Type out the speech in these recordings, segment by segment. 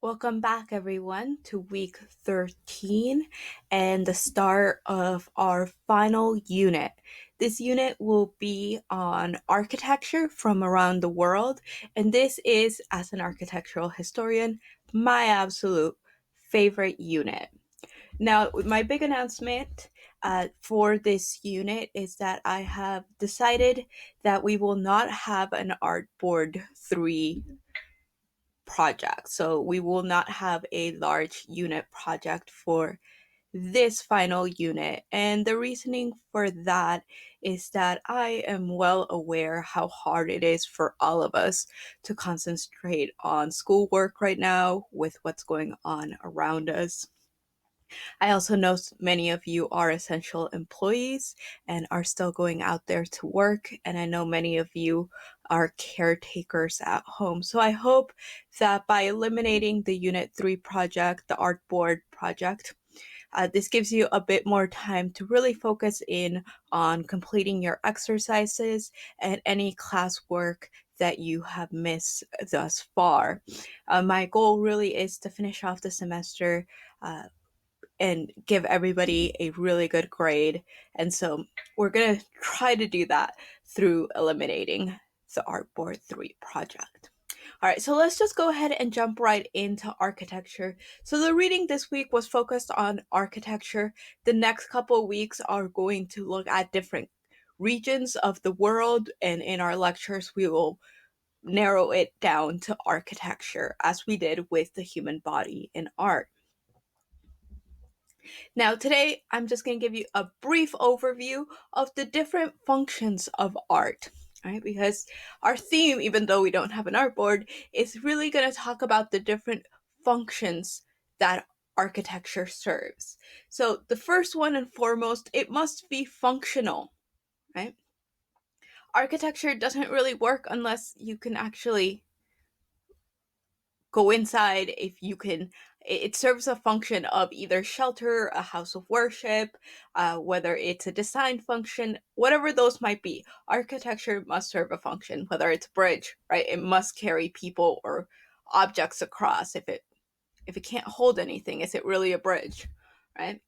Welcome back, everyone, to week 13 and the start of our final unit. This unit will be on architecture from around the world, and this is, as an architectural historian, my absolute favorite unit. Now, my big announcement for this unit is that I have decided that we will not have an Artboard 3 project. So we will not have a large unit project for this final unit. And the reasoning for that is that I am well aware how hard it is for all of us to concentrate on schoolwork right now with what's going on around us. I also know many of you are essential employees and are still going out there to work. And I know many of you are caretakers at home. So I hope that by eliminating the Unit 3 project, the Artboard project, this gives you a bit more time to really focus in on completing your exercises and any classwork that you have missed thus far. My goal really is to finish off the semester and give everybody a really good grade. And so we're going to try to do that through eliminating the Artboard 3 project. All right, so let's just go ahead and jump right into architecture. So the reading this week was focused on architecture. The next couple weeks are going to look at different regions of the world, and in our lectures, we will narrow it down to architecture as we did with the human body in art. Now, today, I'm just going to give you a brief overview of the different functions of art, right? Because our theme, even though we don't have an artboard, is really going to talk about the different functions that architecture serves. So, the first one and foremost, it must be functional, right? Architecture doesn't really work unless you can actually go inside. If you can, it serves a function of either shelter, a house of worship, whether it's a design function, whatever those might be. Architecture must serve a function. Whether it's a bridge, right, it must carry people or objects across. If it can't hold anything, is it really a bridge, right?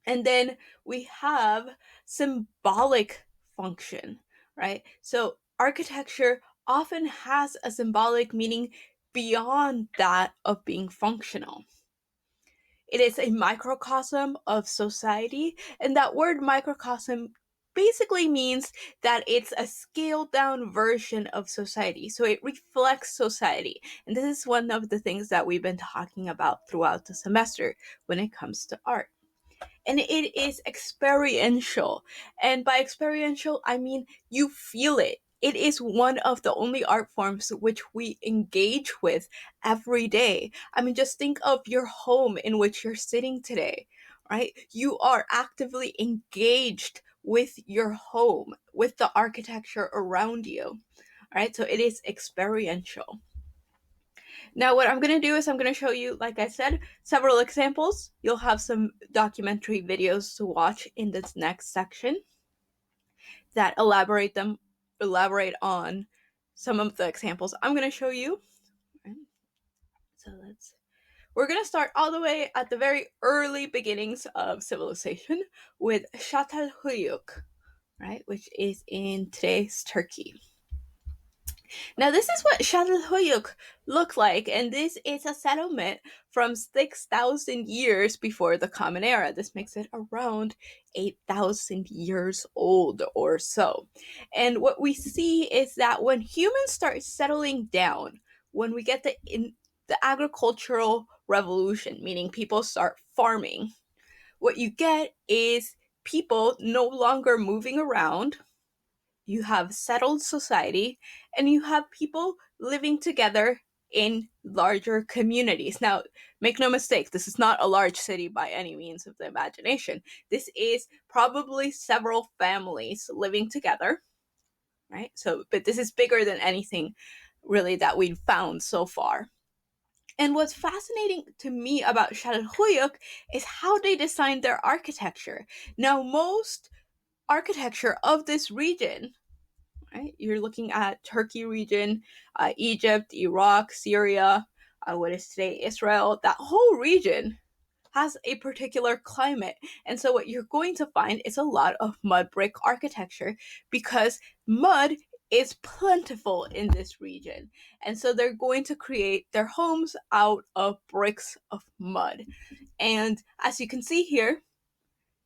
And then we have symbolic function, right? So architecture often has a symbolic meaning beyond that of being functional. It is a microcosm of society, and that word microcosm basically means that it's a scaled down version of society. So it reflects society. And this is one of the things that we've been talking about throughout the semester when it comes to art, and it is experiential. And by experiential, I mean you feel it. It is one of the only art forms which we engage with every day. I mean, just think of your home in which you're sitting today, right? You are actively engaged with your home, with the architecture around you, right? So it is experiential. Now, what I'm going to do is I'm going to show you, like I said, several examples. You'll have some documentary videos to watch in this next section that elaborate on some of the examples I'm going to show you. So we're going to start all the way at the very early beginnings of civilization with Çatalhöyük, right, which is in today's Turkey. Now, this is what Çatalhöyük looked like, and this is a settlement from 6,000 years before the Common Era. This makes it around 8,000 years old or so. And what we see is that when humans start settling down, when we get the agricultural revolution, meaning people start farming, what you get is people no longer moving around. You have settled society, and you have people living together in larger communities. Now, make no mistake, this is not a large city by any means of the imagination. This is probably several families living together, right? So, but this is bigger than anything really that we've found so far. And what's fascinating to me about Çatalhöyük is how they designed their architecture. Now, most architecture of this region, right? You're looking at Turkey region, Egypt, Iraq, Syria. what is today Israel, that whole region has a particular climate. And so what you're going to find is a lot of mud brick architecture because mud is plentiful in this region. And so they're going to create their homes out of bricks of mud. And as you can see here,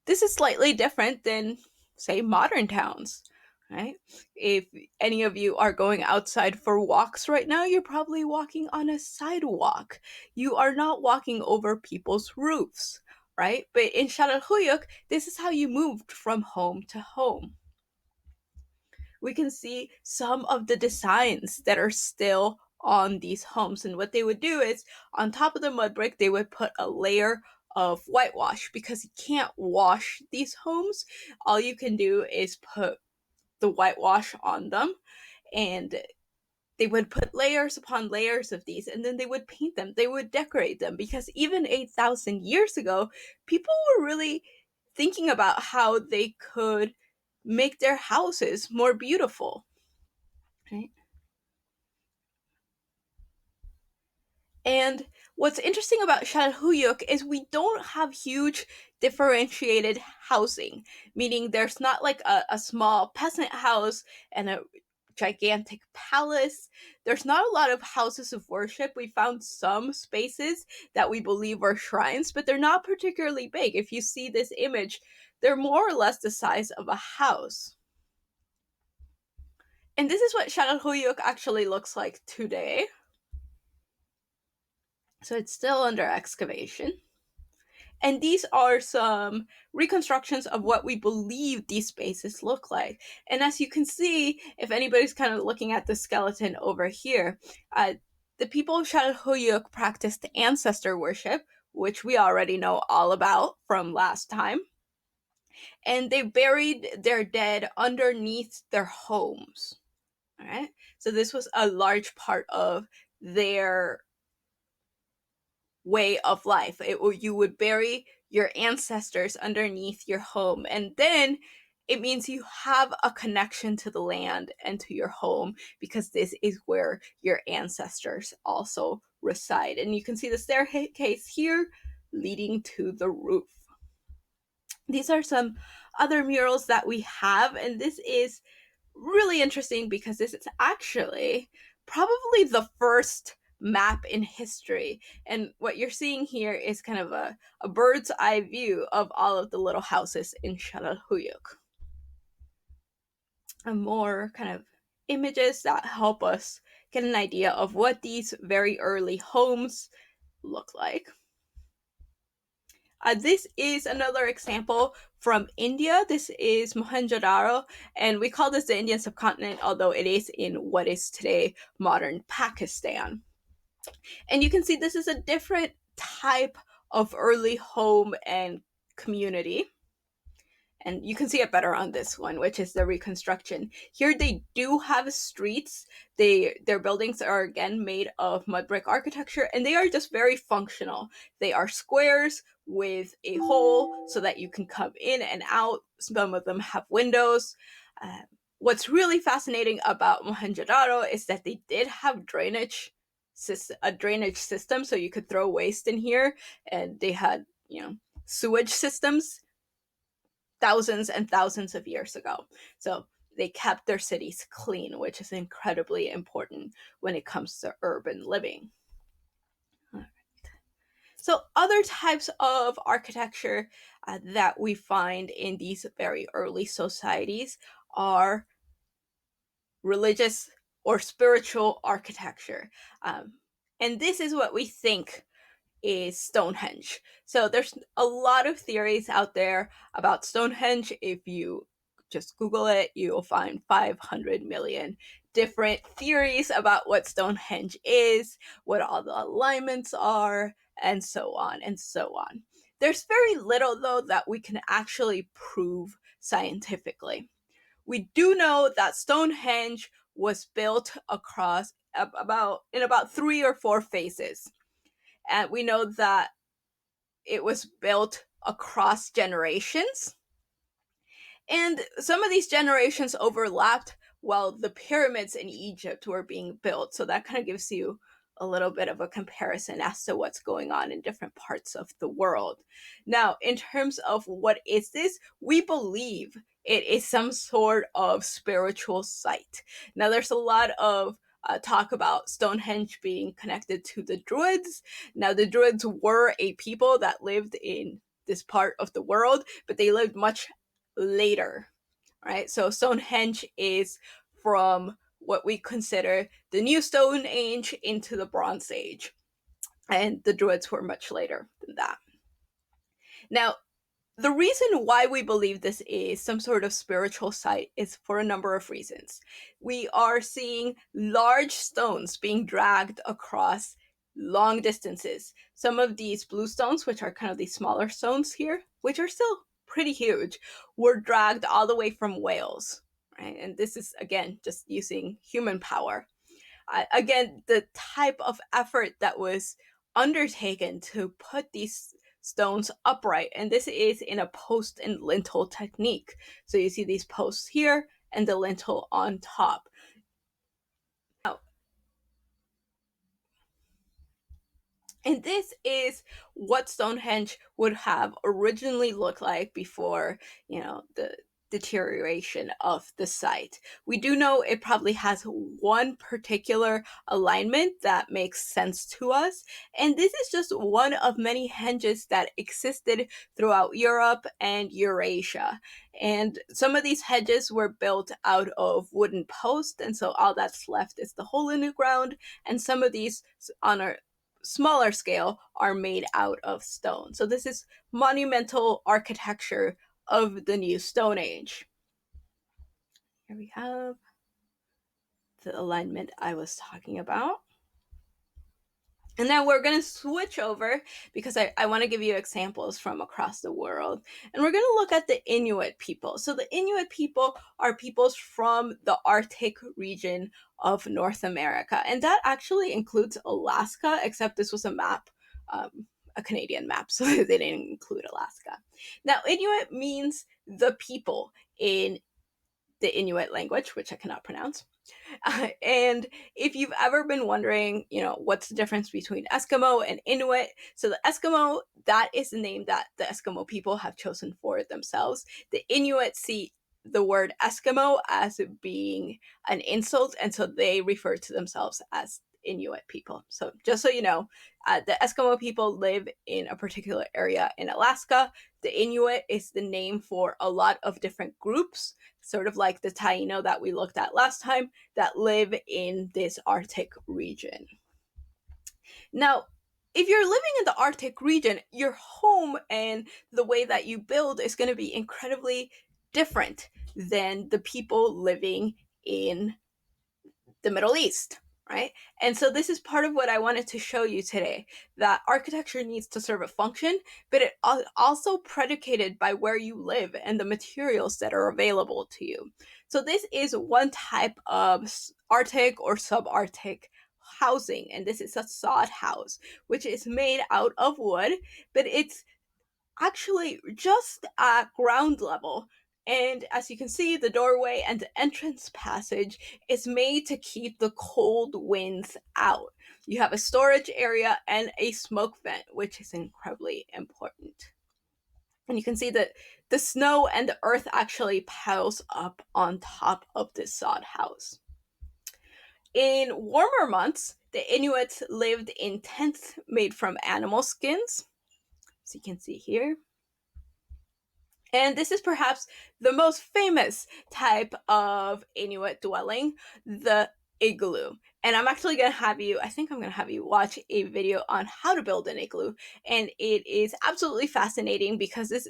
this is slightly different than, say, modern towns, right? If any of you are going outside for walks right now, you're probably walking on a sidewalk. You are not walking over people's roofs, right? But in Şaralhuyuk, this is how you moved from home to home. We can see some of the designs that are still on these homes. And what they would do is on top of the mud brick, they would put a layer of whitewash because you can't wash these homes. All you can do is put the whitewash on them, and they would put layers upon layers of these, and then they would paint them, they would decorate them, because even 8,000 years ago, people were really thinking about how they could make their houses more beautiful, right? And what's interesting about Şaralhuyuk is we don't have huge differentiated housing, meaning there's not like a small peasant house and a gigantic palace. There's not a lot of houses of worship. We found some spaces that we believe are shrines, but they're not particularly big. If you see this image, they're more or less the size of a house. And this is what Şaralhuyuk actually looks like today. So it's still under excavation. And these are some reconstructions of what we believe these spaces look like. And as you can see, if anybody's kind of looking at the skeleton over here, the people of Şaralhuyuk practiced ancestor worship, which we already know all about from last time. And they buried their dead underneath their homes. All right. So this was a large part of their way of life. You would bury your ancestors underneath your home, and then it means you have a connection to the land and to your home because this is where your ancestors also reside. And you can see the staircase here leading to the roof. These are some other murals that we have, and this is really interesting because this is actually probably the first map in history. And what you're seeing here is kind of a bird's eye view of all of the little houses in Şaralhuyuk. And more kind of images that help us get an idea of what these very early homes look like. This is another example from India. This is Mohenjo-daro, and we call this the Indian subcontinent, although it is in what is today modern Pakistan. And you can see this is a different type of early home and community. And you can see it better on this one, which is the reconstruction. Here they do have streets. Their buildings are again made of mud brick architecture, and they are just very functional. They are squares with a hole so that you can come in and out. Some of them have windows. What's really fascinating about Mohenjo-daro is that they did have a drainage system, so you could throw waste in here, and they had sewage systems thousands and thousands of years ago. So they kept their cities clean, which is incredibly important when it comes to urban living. All right. So other types of architecture that we find in these very early societies are religious or spiritual architecture. And this is what we think is Stonehenge. So there's a lot of theories out there about Stonehenge. If you just Google it, you'll find 500 million different theories about what Stonehenge is, what all the alignments are, and so on and so on. There's very little, though, that we can actually prove scientifically. We do know that Stonehenge was built across in about 3 or 4 phases. And we know that it was built across generations. And some of these generations overlapped while the pyramids in Egypt were being built. So that kind of gives you a little bit of a comparison as to what's going on in different parts of the world. Now, in terms of what is this, we believe it is some sort of spiritual site. Now, there's a lot of talk about Stonehenge being connected to the Druids. Now, the Druids were a people that lived in this part of the world, but they lived much later, right? So Stonehenge is from what we consider the New Stone Age into the Bronze Age, and the Druids were much later than that. Now, the reason why we believe this is some sort of spiritual site is for a number of reasons. We are seeing large stones being dragged across long distances. Some of these blue stones, which are kind of these smaller stones here, which are still pretty huge, were dragged all the way from Wales, right? And this is, again, just using human power. Again, the type of effort that was undertaken to put these stones upright, and this is in a post and lintel technique. So you see these posts here and the lintel on top. Now, and this is what Stonehenge would have originally looked like before, the deterioration of the site. We do know it probably has one particular alignment that makes sense to us, and this is just one of many henges that existed throughout Europe and Eurasia. And some of these hedges were built out of wooden posts, and so all that's left is the hole in the ground, and some of these on our smaller scale are made out of stone. So this is monumental architecture of the New Stone Age. Here we have the alignment I was talking about. And then we're going to switch over because I want to give you examples from across the world. And we're going to look at the Inuit people. So the Inuit people are peoples from the Arctic region of North America. And that actually includes Alaska, except this was a map, a Canadian map, so they didn't include Alaska. Now, Inuit means the people in the Inuit language, which I cannot pronounce. And if you've ever been wondering, what's the difference between Eskimo and Inuit? So the Eskimo, that is the name that the Eskimo people have chosen for themselves. The Inuit see the word Eskimo as being an insult, and so they refer to themselves as Inuit people. So just so you know, the Eskimo people live in a particular area in Alaska. The Inuit is the name for a lot of different groups, sort of like the Taino that we looked at last time, that live in this Arctic region. Now, if you're living in the Arctic region, your home and the way that you build is going to be incredibly different than the people living in the Middle East, right? And so this is part of what I wanted to show you today, that architecture needs to serve a function, but it also predicated by where you live and the materials that are available to you. So this is one type of Arctic or subarctic housing, and this is a sod house, which is made out of wood, but it's actually just at ground level. And as you can see, the doorway and the entrance passage is made to keep the cold winds out. You have a storage area and a smoke vent, which is incredibly important. And you can see that the snow and the earth actually piles up on top of this sod house. In warmer months, the Inuits lived in tents made from animal skins. So you can see here. And this is perhaps the most famous type of Inuit dwelling, the igloo. And I'm actually going to have you, I think I'm going to have you watch a video on how to build an igloo. And it is absolutely fascinating because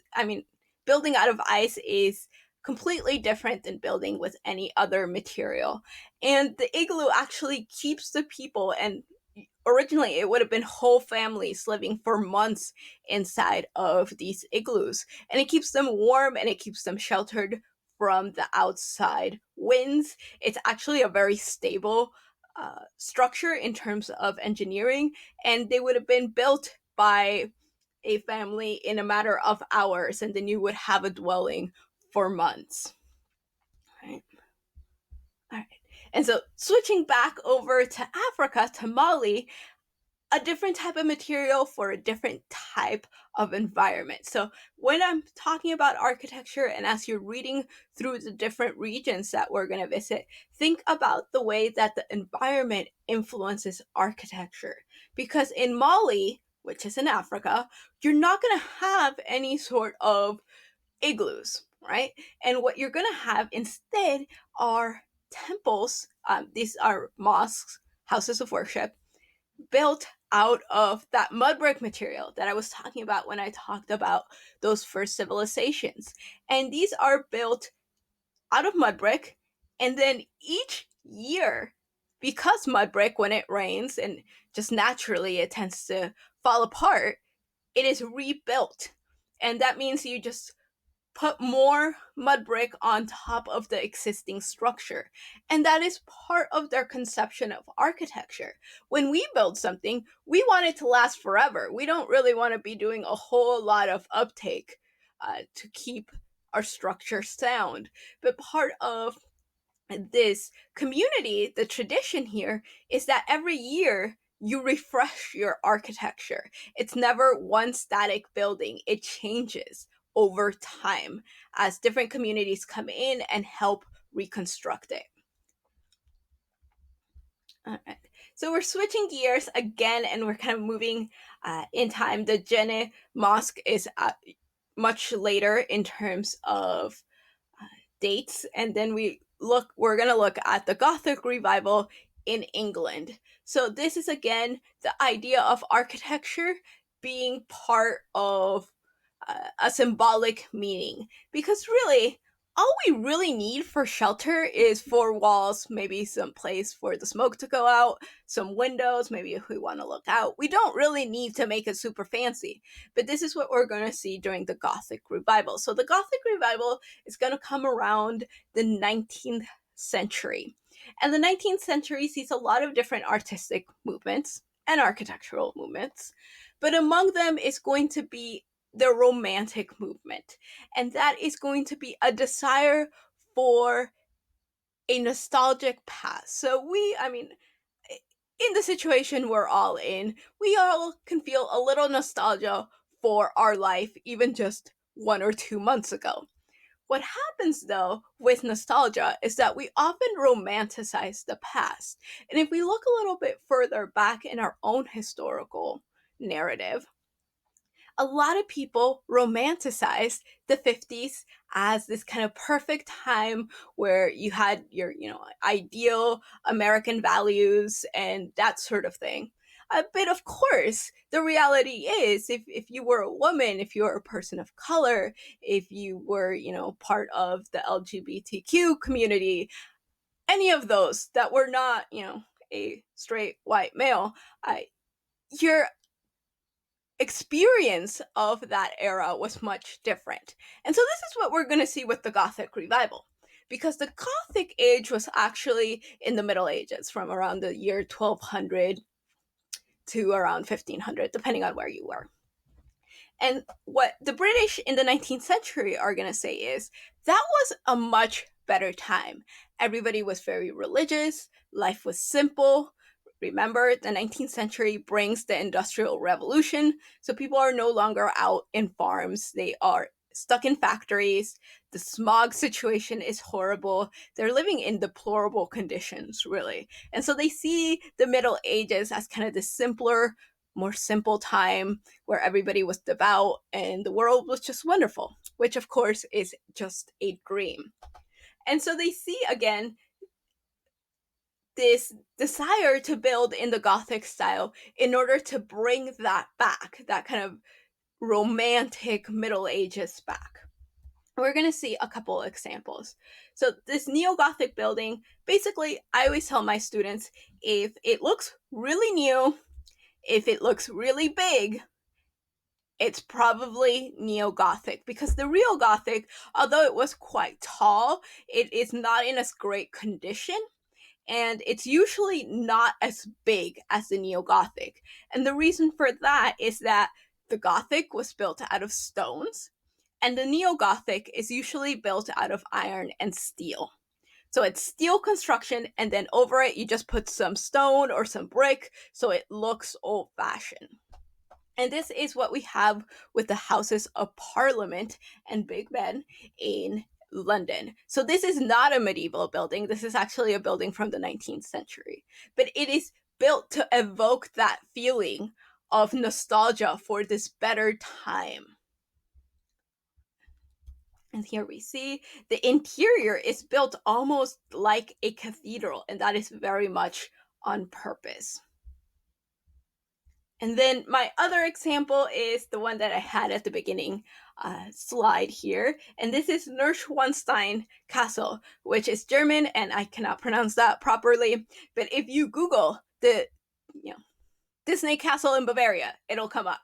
building out of ice is completely different than building with any other material. And the igloo actually keeps the people, and originally it would have been whole families living for months inside of these igloos, and it keeps them warm and it keeps them sheltered from the outside winds. It's actually a very stable structure in terms of engineering, and they would have been built by a family in a matter of hours, and then you would have a dwelling for months. Right. All right. And so switching back over to Africa, to Mali, a different type of material for a different type of environment. So when I'm talking about architecture, and as you're reading through the different regions that we're going to visit, think about the way that the environment influences architecture. Because in Mali, which is in Africa, you're not going to have any sort of igloos, right? And what you're going to have instead are temples. These are mosques, houses of worship, built out of that mud brick material that I was talking about when I talked about those first civilizations. And these are built out of mud brick. And then each year, because mud brick, when it rains and just naturally it tends to fall apart, it is rebuilt. And that means you just put more mud brick on top of the existing structure. And that is part of their conception of architecture. When we build something, we want it to last forever. We don't really want to be doing a whole lot of uptake to keep our structure sound. But part of this community, the tradition here is that every year you refresh your architecture. It's never one static building, it changes over time as different communities come in and help reconstruct it. All right. So we're switching gears again, and we're kind of moving in time. The Jenne Mosque is much later in terms of dates, and then we're going to look at the Gothic revival in England. So this is again the idea of architecture being part of a symbolic meaning, because really all we really need for shelter is four walls, maybe some place for the smoke to go out, some windows, maybe if we want to look out. We don't really need to make it super fancy. But this is what we're going to see during the Gothic revival. So the Gothic revival is going to come around the 19th century. And the 19th century sees a lot of different artistic movements and architectural movements. But among them is going to be the Romantic movement. And that is going to be a desire for a nostalgic past. So in the situation we're all in, we all can feel a little nostalgia for our life, even just 1 or 2 months ago. What happens though with nostalgia is that we often romanticize the past. And if we look a little bit further back in our own historical narrative, a lot of people romanticized the 50s as this kind of perfect time where you had your, ideal American values and that sort of thing. But of course, the reality is if you were a woman, if you were a person of color, if you were, part of the LGBTQ community, any of those that were not, a straight white male, your experience of that era was much different. And so this is what we're going to see with the Gothic revival. Because the Gothic age was actually in the Middle Ages, from around the year 1200 to around 1500, depending on where you were. And what the British in the 19th century are going to say is that was a much better time. Everybody was very religious, life was simple. Remember, the 19th century brings the Industrial Revolution, so people are no longer out in farms. They are stuck in factories. The smog situation is horrible. They're living in deplorable conditions, really. And so they see the Middle Ages as kind of the simpler, more simple time where everybody was devout and the world was just wonderful, which of course is just a dream. And so they see again this desire to build in the Gothic style in order to bring that back, that kind of romantic Middle Ages back. We're going to see a couple examples. So this neo-Gothic building, basically, I always tell my students, if it looks really new, if it looks really big, it's probably neo-Gothic, because the real Gothic, although it was quite tall, it is not in as great condition, and it's usually not as big as the neo-Gothic. And the reason for that is that the Gothic was built out of stones, and the neo-Gothic is usually built out of iron and steel. So it's steel construction, and then over it, you just put some stone or some brick so it looks old fashioned. And this is what we have with the Houses of Parliament and Big Ben in London. So this is not a medieval building. This is actually a building from the 19th century. But it is built to evoke that feeling of nostalgia for this better time. And here we see the interior is built almost like a cathedral, and that is very much on purpose. And then my other example is the one that I had at the beginning slide here. And this is Neuschwanstein Castle, which is German, and I cannot pronounce that properly. But if you Google the Disney Castle in Bavaria, it'll come up.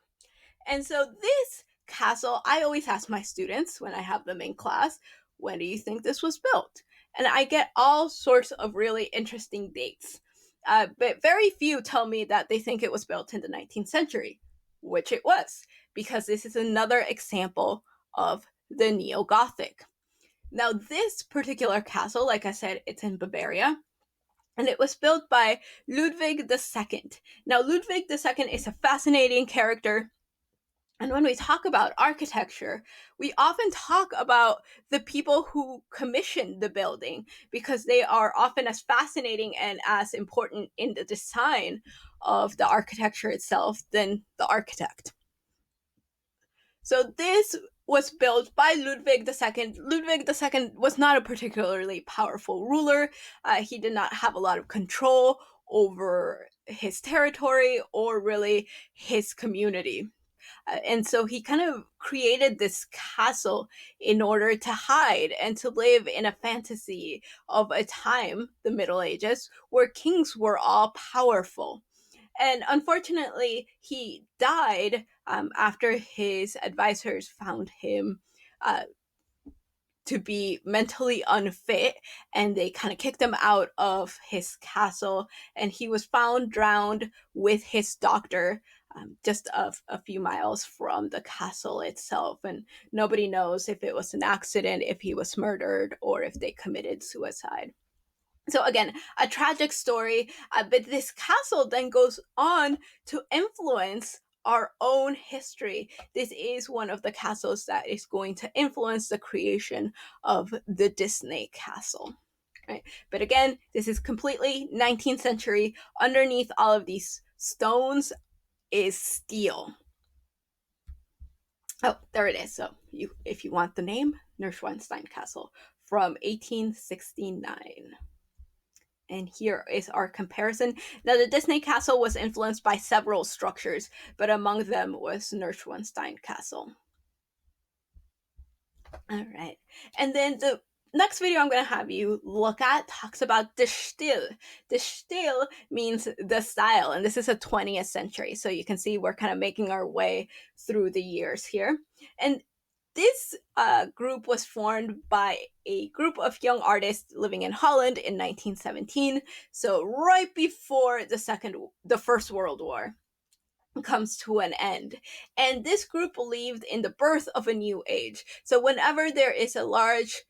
And so this castle, I always ask my students when I have them in class, when do you think this was built? And I get all sorts of really interesting dates. But very few tell me that they think it was built in the 19th century, which it was, because this is another example of the Neo-Gothic. Now, this particular castle, like I said, it's in Bavaria, and it was built by Ludwig II. Now, Ludwig II is a fascinating character. And when we talk about architecture, we often talk about the people who commissioned the building because they are often as fascinating and as important in the design of the architecture itself than the architect. So this was built by Ludwig II. Ludwig II was not a particularly powerful ruler. He did not have a lot of control over his territory or really his community. And so he kind of created this castle in order to hide and to live in a fantasy of a time, the Middle Ages, where kings were all powerful. And unfortunately, he died after his advisors found him to be mentally unfit, and they kind of kicked him out of his castle, and he was found drowned with his doctor just a few miles from the castle itself. And nobody knows if it was an accident, if he was murdered, or if they committed suicide. So again, a tragic story, but this castle then goes on to influence our own history. This is one of the castles that is going to influence the creation of the Disney castle. Right? But again, this is completely 19th century. Underneath all of these stones is steel. Oh, there it is. So if you want the name, Neuschwanstein Castle from 1869. And here is our comparison. Now, the Disney Castle was influenced by several structures, but among them was Neuschwanstein Castle. All right. And then the next video I'm going to have you look at talks about the Stil. The Stil means the style, and this is a 20th century. So you can see we're kind of making our way through the years here. And this group was formed by a group of young artists living in Holland in 1917, so right before the First World War comes to an end. And this group believed in the birth of a new age. So whenever there is a large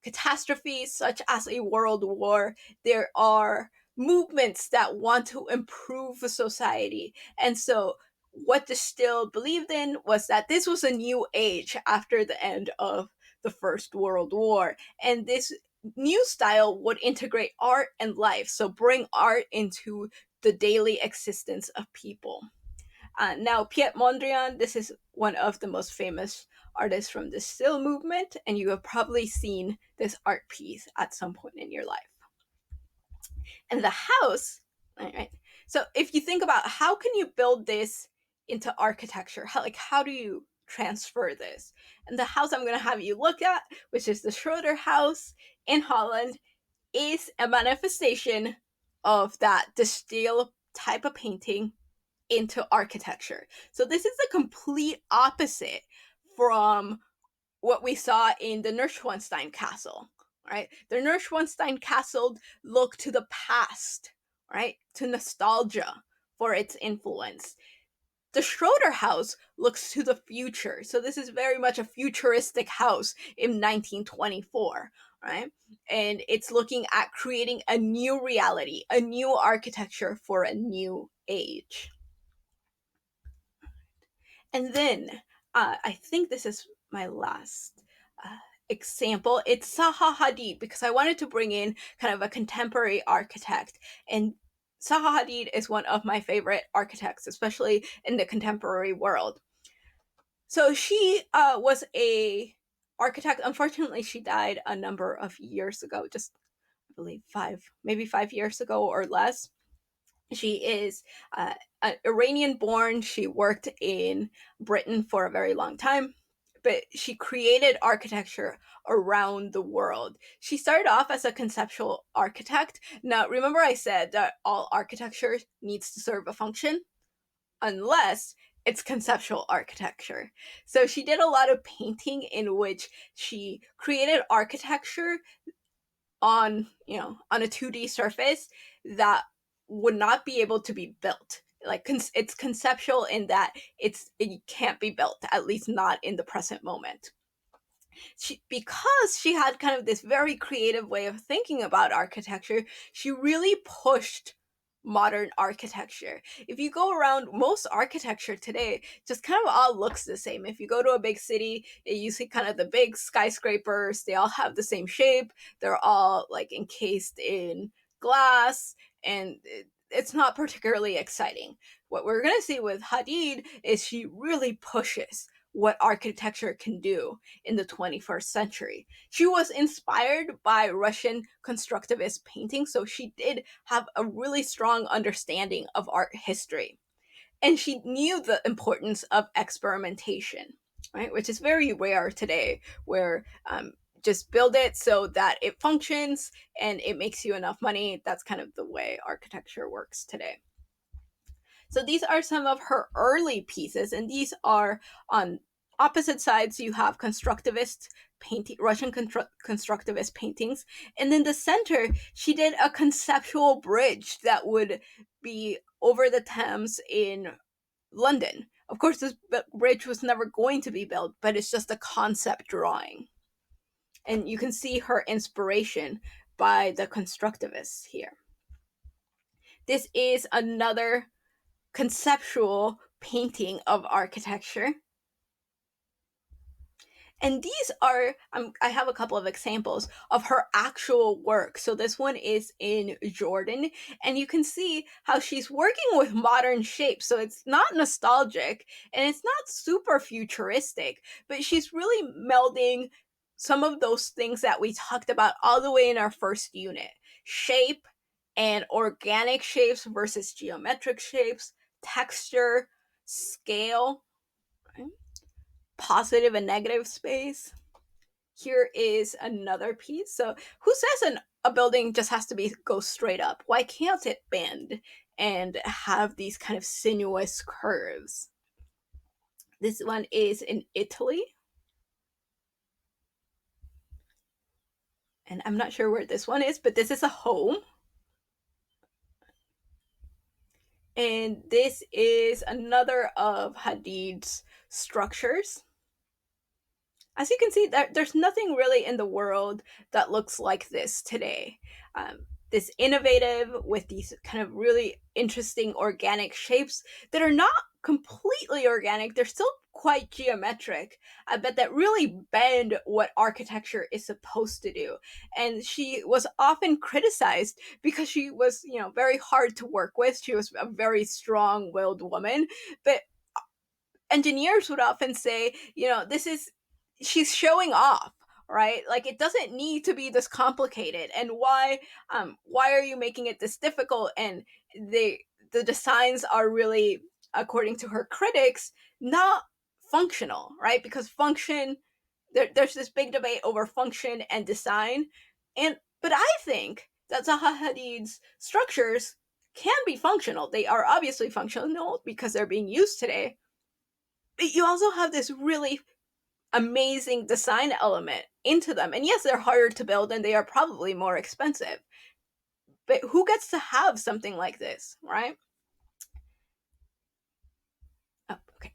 catastrophe, such as a world war, there are movements that want to improve society. And so what the Still believed in was that this was a new age after the end of the First World War. And this new style would integrate art and life, so bring art into the daily existence of people. Now, Piet Mondrian, this is one of the most famous artists from the Still movement, and you have probably seen this art piece at some point in your life. And the house, all right, so if you think about how can you build this into architecture, how do you transfer this? And the house I'm going to have you look at, which is the Schroeder House in Holland, is a manifestation of the Still type of painting into architecture. So this is the complete opposite from what we saw in the Neuschwanstein Castle, right? The Neuschwanstein Castle looked to the past, right? To nostalgia for its influence. The Schroeder House looks to the future. So this is very much a futuristic house in 1924. right? And it's looking at creating a new reality, a new architecture for a new age. And then I think this is my last uh, example. It's Zaha Hadid, because I wanted to bring in kind of a contemporary architect. And Zaha Hadid is one of my favorite architects, especially in the contemporary world. So she was a architect. Unfortunately, she died a number of years ago, just I believe maybe 5 years ago or less. She is Iranian born. She worked in Britain for a very long time, but she created architecture around the world. She started off as a conceptual architect. Now, remember I said that all architecture needs to serve a function unless it's conceptual architecture. So she did a lot of painting in which she created architecture on, on a 2D surface that would not be able to be built. Like it's conceptual in that it can't be built, at least not in the present moment. Because she had kind of this very creative way of thinking about architecture, she really pushed modern architecture. If you go around, most architecture today just kind of all looks the same. If you go to a big city, you see kind of the big skyscrapers, they all have the same shape, they're all like encased in glass, and it's not particularly exciting. What we're going to see with Hadid is she really pushes what architecture can do in the 21st century. She was inspired by Russian constructivist painting, so she did have a really strong understanding of art history. And she knew the importance of experimentation, right? Which is very rare today, where just build it so that it functions and it makes you enough money. That's kind of the way architecture works today. So these are some of her early pieces, and these are on opposite sides. You have constructivist painting, Russian constructivist paintings, and in the center, she did a conceptual bridge that would be over the Thames in London. Of course, this bridge was never going to be built, but it's just a concept drawing, and you can see her inspiration by the constructivists here. This is another conceptual painting of architecture. And these are, I have a couple of examples of her actual work. So this one is in Jordan, and you can see how she's working with modern shapes. So it's not nostalgic and it's not super futuristic, but she's really melding some of those things that we talked about all the way in our first unit: shape and organic shapes versus geometric shapes, texture, scale, right? Positive and negative space. Here is another piece. So, who says a building just has to be go straight up? Why can't it bend and have these kind of sinuous curves? This one is in Italy, and I'm not sure where this one is, but this is a home. And this is another of Hadid's structures. As you can see, there's nothing really in the world that looks like this today. This innovative with these kind of really interesting organic shapes that are not completely organic, they're still quite geometric, but that really bend what architecture is supposed to do. And she was often criticized because she was, very hard to work with. She was a very strong willed woman, but engineers would often say, this is, she's showing off, right? Like it doesn't need to be this complicated. And why are you making it this difficult? And the designs are really, according to her critics, not functional, right? Because there's this big debate over function and design. But I think that Zaha Hadid's structures can be functional. They are obviously functional because they're being used today, but you also have this really amazing design element into them. And yes, they're harder to build and they are probably more expensive. But who gets to have something like this, right? Oh, okay.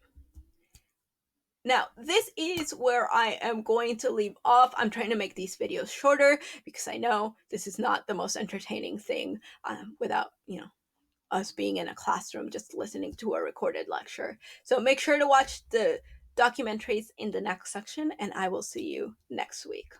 Now, this is where I am going to leave off. I'm trying to make these videos shorter because I know this is not the most entertaining thing without, us being in a classroom just listening to a recorded lecture. So make sure to watch the documentaries in the next section, and I will see you next week.